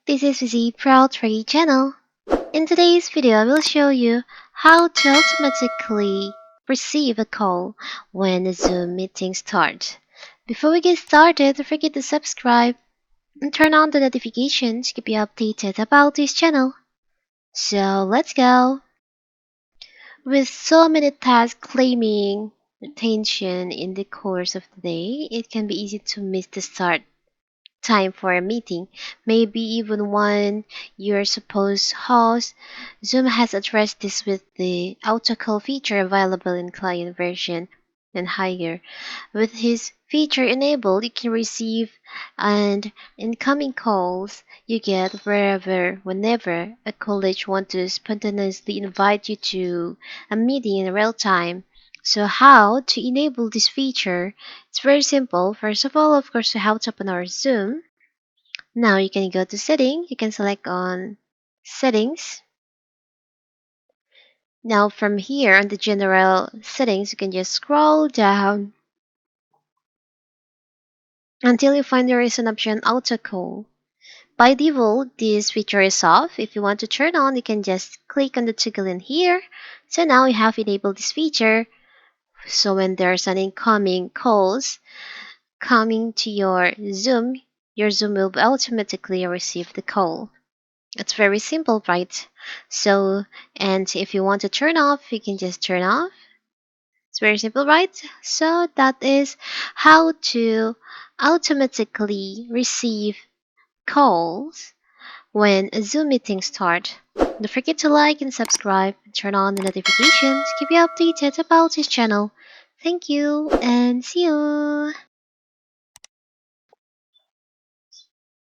This is the Proud Trade channel. In today's video, I will show you how to automatically receive a call when a Zoom meeting starts. Before we get started, don't forget to subscribe and turn on the notifications to keep you updated about this channel. So let's go! With so many tasks claiming attention in the course of the day, it can be easy to miss the start time for a meeting, maybe even one you're supposed host. Zoom has addressed this with the autocall feature available in client version and higher. With his feature enabled, you can receive and incoming calls you get wherever, whenever a college wants to spontaneously invite you to a meeting in real time. So how to enable this feature? It's very simple. First of all, of course, we have to open our Zoom. Now you can go to setting. You can select on settings. Now from here on the general settings, you can just scroll down until you find there is an option auto call. By default, this feature is off. If you want to turn on, you can just click on the toggle in here. So now you have enabled this feature. So when there's an incoming calls coming to your Zoom will automatically receive the call. It's very simple, right? So, and if you want to turn off, you can just turn off. It's very simple, right? So that is how to automatically receive calls when a Zoom meeting start. Don't forget to like and subscribe and turn on the notifications to keep you updated about this channel. Thank you and see you!